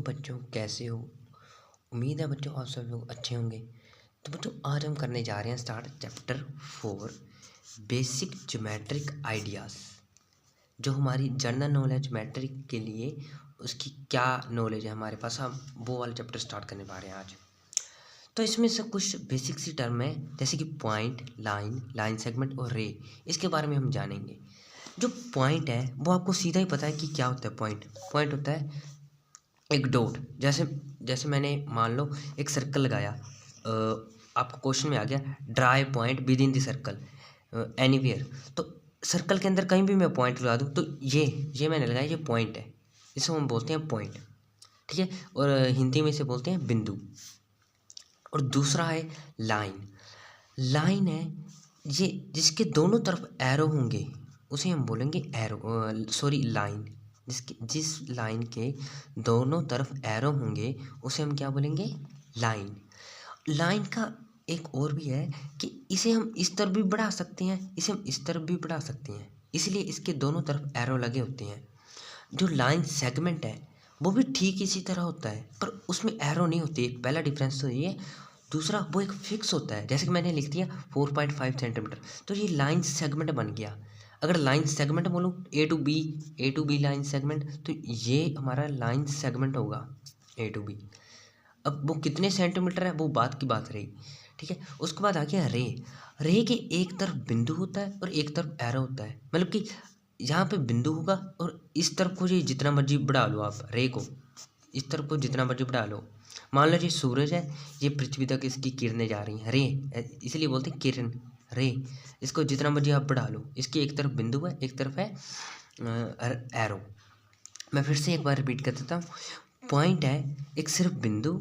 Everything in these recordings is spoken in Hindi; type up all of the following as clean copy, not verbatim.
बच्चों, कैसे हो? उम्मीद है बच्चों आप सब लोग अच्छे होंगे। तो बच्चों आज हम करने जा रहे हैं start chapter 4 basic geometric ideas. जो हमारी जनरल नॉलेज मैट्रिक के लिए उसकी क्या नॉलेज है हमारे पास, हम वो वाला चैप्टर स्टार्ट करने जा रहे हैं आज। तो इसमें से कुछ बेसिक सी टर्म है जैसे कि पॉइंट, लाइन सेगमेंट और रे, इसके बारे में हम जानेंगे। जो पॉइंट है वो आपको सीधा ही पता है कि क्या होता है। पॉइंट होता है एक डॉट। जैसे जैसे मैंने मान लो एक सर्कल लगाया, आपको क्वेश्चन में आ गया draw a point with in the circle anywhere. तो सर्कल के अंदर कहीं भी मैं पॉइंट लगा दूँ तो ये मैंने लगाया, ये पॉइंट है, इसे हम बोलते हैं पॉइंट। ठीक है, और हिंदी में इसे बोलते हैं बिंदु। और दूसरा है लाइन। लाइन है ये जिसके दोनों तरफ एरो होंगे उसे हम बोलेंगे लाइन। जिस लाइन के दोनों तरफ एरो होंगे उसे हम क्या बोलेंगे? लाइन। लाइन का एक और भी है कि इसे हम इस तरफ भी बढ़ा सकते हैं, इसे हम इस तरफ भी बढ़ा सकते हैं, इसलिए इसके दोनों तरफ एरो लगे होते हैं। जो लाइन सेगमेंट है वो भी ठीक इसी तरह होता है पर उसमें एरो नहीं होती है। पहला डिफरेंस तो ये है। दूसरा वो एक फिक्स होता है, जैसे कि मैंने लिख दिया 4.5 सेंटीमीटर, तो ये लाइन सेगमेंट बन गया। अगर लाइन सेगमेंट बोलूँ ए टू बी लाइन सेगमेंट, तो ये हमारा लाइन सेगमेंट होगा ए टू बी। अब वो कितने सेंटीमीटर है वो बात की बात रही। ठीक है, उसके बाद आ गया रे। रे के एक तरफ बिंदु होता है और एक तरफ एरो होता है। मतलब कि यहाँ पे बिंदु होगा और इस तरफ को ये जितना मर्जी बढ़ा लो, आप रे को इस तरफ को जितना मर्जी बढ़ा लो। मान लो ये सूरज है, ये पृथ्वी तक इसकी किरणें जा रही हैं, रे इसलिए बोलते हैं किरण, रे। इसको जितना मर्जी आप बढ़ा लो, इसकी एक तरफ बिंदु है एक तरफ है एरो। मैं फिर से एक बार रिपीट कर देता हूँ। पॉइंट है एक सिर्फ बिंदु,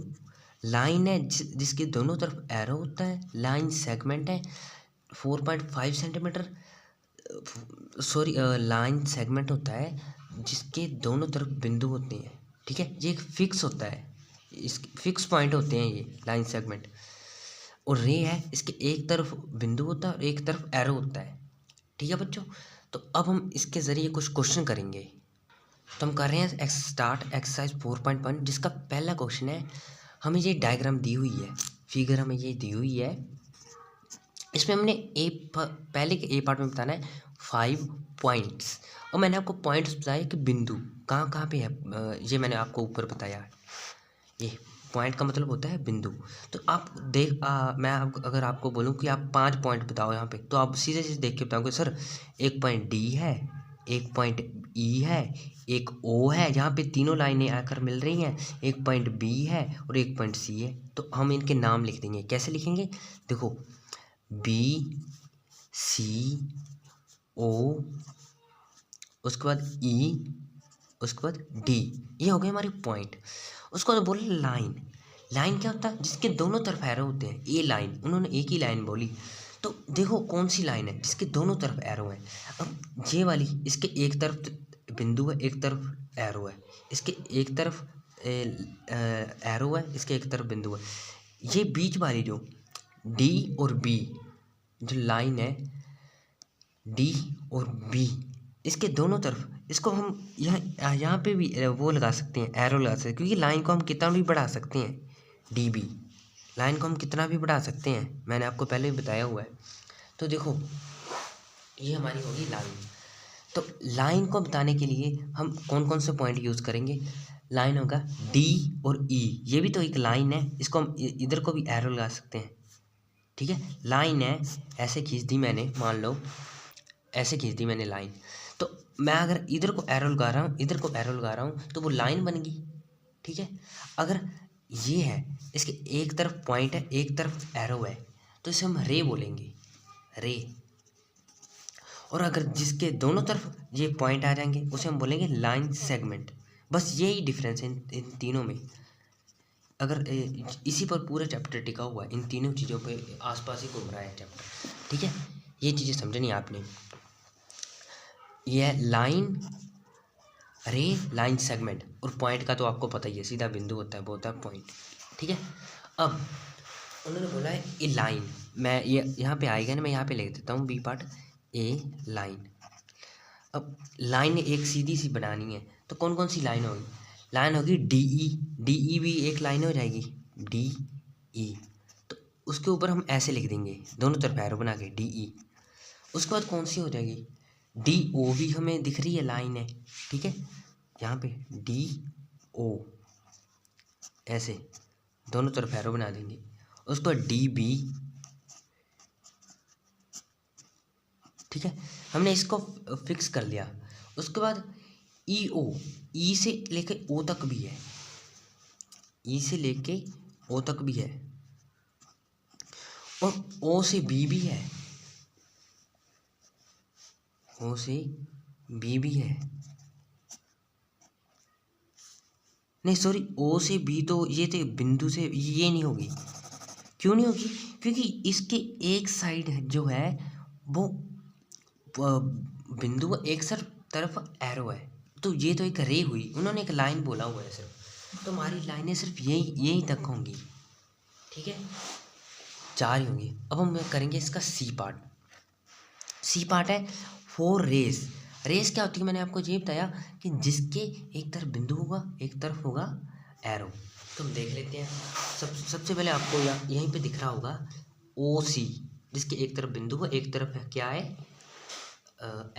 लाइन है जिसके दोनों तरफ एरो होता है, लाइन सेगमेंट है 4.5 सेंटीमीटर, लाइन सेगमेंट होता है जिसके दोनों तरफ बिंदु होते हैं। ठीक है, ये एक फिक्स होता है, इस फिक्स पॉइंट होते हैं ये लाइन सेगमेंट। और रे है इसके एक तरफ बिंदु होता है और एक तरफ एरो होता है। ठीक है बच्चों, तो अब हम इसके ज़रिए कुछ क्वेश्चन करेंगे। तो हम कर रहे हैं स्टार्ट एक्सरसाइज 4.1 जिसका पहला क्वेश्चन है। हमें ये डायग्राम दी हुई है, फिगर हमें ये दी हुई है। इसमें हमने पहले के ए पार्ट में बताना है 5 पॉइंट्स, और मैंने आपको पॉइंट्स बताए कि बिंदु कहाँ कहाँ पे है। ये मैंने आपको ऊपर बताया। ये पॉइंट का मतलब होता है बिंदु। तो आप मैं अगर आपको बोलूँ कि आप 5 पॉइंट बताओ यहाँ पे, तो आप सीधे सीधे देख के बताओगे सर एक पॉइंट डी है, एक पॉइंट ई है, एक ओ है, जहाँ पे तीनों लाइनें आकर मिल रही हैं, एक पॉइंट बी है और एक पॉइंट सी है। तो हम इनके नाम लिख देंगे। कैसे लिखेंगे? देखो, बी, सी, ओ, उसके बाद ई, उसके बाद डी, ये हो गए हमारे पॉइंट। उसको तो बोले लाइन। लाइन क्या होता है? जिसके दोनों तरफ एरो होते हैं। ए लाइन, उन्होंने एक ही लाइन बोली। तो देखो कौन सी लाइन है जिसके दोनों तरफ एरो है। अब ये वाली, इसके एक तरफ बिंदु है एक तरफ एरो है, इसके एक तरफ एरो है, इसके एक तरफ बिंदु है। ये बीच वाली जो डी और बी जो लाइन है, डी और बी, इसके दोनों तरफ, इसको हम यहाँ पे भी वो लगा सकते हैं, एरो लगा सकते हैं, क्योंकि लाइन को हम कितना भी बढ़ा सकते हैं। डी बी लाइन को हम कितना भी बढ़ा सकते हैं, मैंने आपको पहले भी बताया हुआ है। तो देखो ये हमारी होगी लाइन। तो लाइन को बताने के लिए हम कौन कौन से पॉइंट यूज़ करेंगे? लाइन होगा डी और ई, ये भी तो एक लाइन है, इसको हम इधर को भी एरो लगा सकते हैं। ठीक है, लाइन है, ऐसे खींच दी मैंने, मान लो ऐसे खींच दी मैंने लाइन। तो मैं अगर इधर को एरो लगा रहा हूँ, इधर को एरो लगा रहा हूँ, तो वो लाइन बन गई। ठीक है, अगर ये है, इसके एक तरफ पॉइंट है एक तरफ एरो है, तो इसे हम रे बोलेंगे, रे। और अगर जिसके दोनों तरफ ये पॉइंट आ जाएंगे उसे हम बोलेंगे लाइन सेगमेंट। बस यही डिफरेंस है इन तीनों में। अगर इसी पर पूरा चैप्टर टिका हुआ है, इन तीनों चीज़ों पे आसपास ही घूम रहा है चैप्टर। ठीक है, ये चीज़ें समझनी आपने। ये है लाइन, रे, लाइन सेगमेंट। और पॉइंट का तो आपको पता ही है, सीधा बिंदु होता है, वो होता है पॉइंट। ठीक है, अब उन्होंने बोला है ए लाइन। मैं ये यहाँ पे आएगा ना, मैं यहाँ पे लिख देता हूँ बी पार्ट, ए लाइन। अब लाइन एक सीधी सी बनानी है, तो कौन कौन सी लाइन होगी? लाइन होगी DE, DE भी एक लाइन हो जाएगी DE। तो उसके ऊपर हम ऐसे लिख देंगे दोनों तरफ एरो बना के DE। उसके बाद कौन सी हो जाएगी DO भी हमें दिख रही है लाइन है, ठीक है, यहाँ पे DO ऐसे दोनों तरफ एरो बना देंगे। उसके बाद DB, ठीक है, हमने इसको फिक्स कर लिया। उसके बाद EO, E से लेके O तक भी है, E से लेके O तक भी है, और O से B भी है, O से B भी है, नहीं सॉरी O से B तो ये थे बिंदु से, ये नहीं होगी। क्यों नहीं होगी? क्योंकि इसके एक साइड जो है वो बिंदु का एक सर तरफ एरो है, तो ये तो एक रे हुई, उन्होंने एक लाइन बोला हुआ है सिर्फ, तो हमारी लाइनें सिर्फ यही तक होंगी, ठीक है, 4 ही होंगी। अब हम करेंगे इसका सी पार्ट है फॉर रेस। रेस क्या होती है मैंने आपको ये बताया कि जिसके एक तरफ बिंदु होगा एक तरफ होगा एरो। तो हम देख लेते हैं। सबसे पहले आपको यहीं पे दिख रहा होगा OC, जिसके एक तरफ बिंदु है एक तरफ है क्या है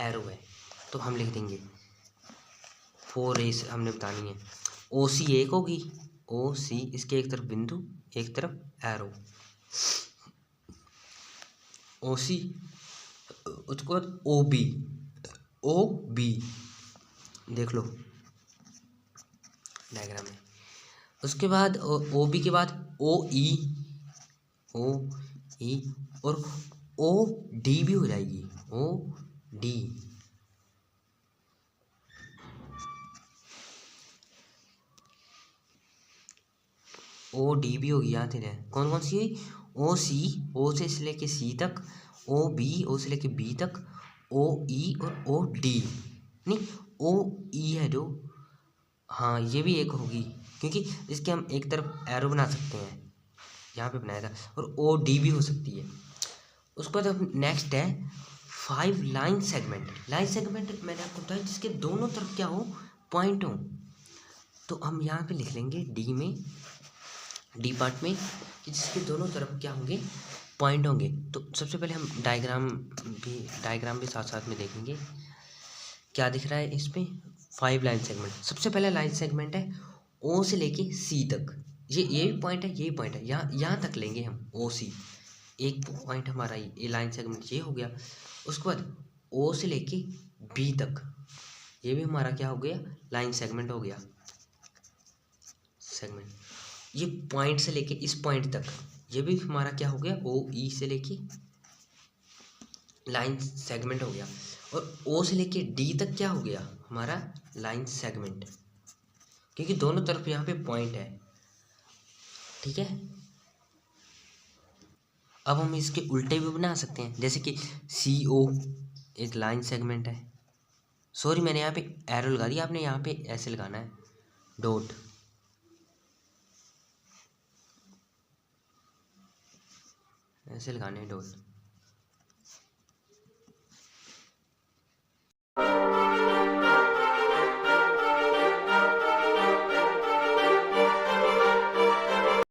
एरो है, तो हम लिख देंगे फॉर रेस हमने बतानी है। OC एक होगी, OC इसके एक तरफ बिंदु एक तरफ एरो, OC। उसके बाद OB देख लो डायग्राम में। उसके बाद OB के बाद OE और OD भी हो जाएगी, OD। OD भी होगी, यहाँ थे कौन कौन सी हुई OC, O से लेके C तक, OB, O से लेके B तक, OE और OD। नहीं OE है जो, हाँ ये भी एक होगी क्योंकि इसके हम एक तरफ एरो बना सकते हैं, यहाँ पे बनाया था, और OD भी हो सकती है। उसके बाद अब नेक्स्ट है 5 लाइन सेगमेंट। लाइन सेगमेंट मैंने आपको बताया जिसके दोनों तरफ क्या हो पॉइंट हो, तो हम यहाँ पे लिख लेंगे डी पार्ट में कि जिसके दोनों तरफ क्या होंगे पॉइंट होंगे। तो सबसे पहले हम डायग्राम भी साथ साथ में देखेंगे क्या दिख रहा है इसमें। 5 लाइन सेगमेंट, सबसे पहला लाइन सेगमेंट है O से लेके C तक, ये भी पॉइंट है ये पॉइंट है, यहाँ तक लेंगे हम OC, एक पॉइंट हमारा ये लाइन सेगमेंट ये हो गया। उसके बाद O से लेके B तक, ये भी हमारा क्या हो गया लाइन सेगमेंट हो गया सेगमेंट। ये पॉइंट से लेके इस पॉइंट तक, ये भी हमारा क्या हो गया OE से लेके लाइन सेगमेंट हो गया। और O से लेके D तक क्या हो गया हमारा लाइन सेगमेंट, क्योंकि दोनों तरफ यहाँ पे पॉइंट है, ठीक है। अब हम इसके उल्टे भी बना सकते हैं, जैसे कि CO एक लाइन सेगमेंट है, सॉरी मैंने यहाँ पे एरो लगा दिया, आपने यहाँ पे ऐसे लगाना है डॉट, ऐसे लगाने हैं डॉट।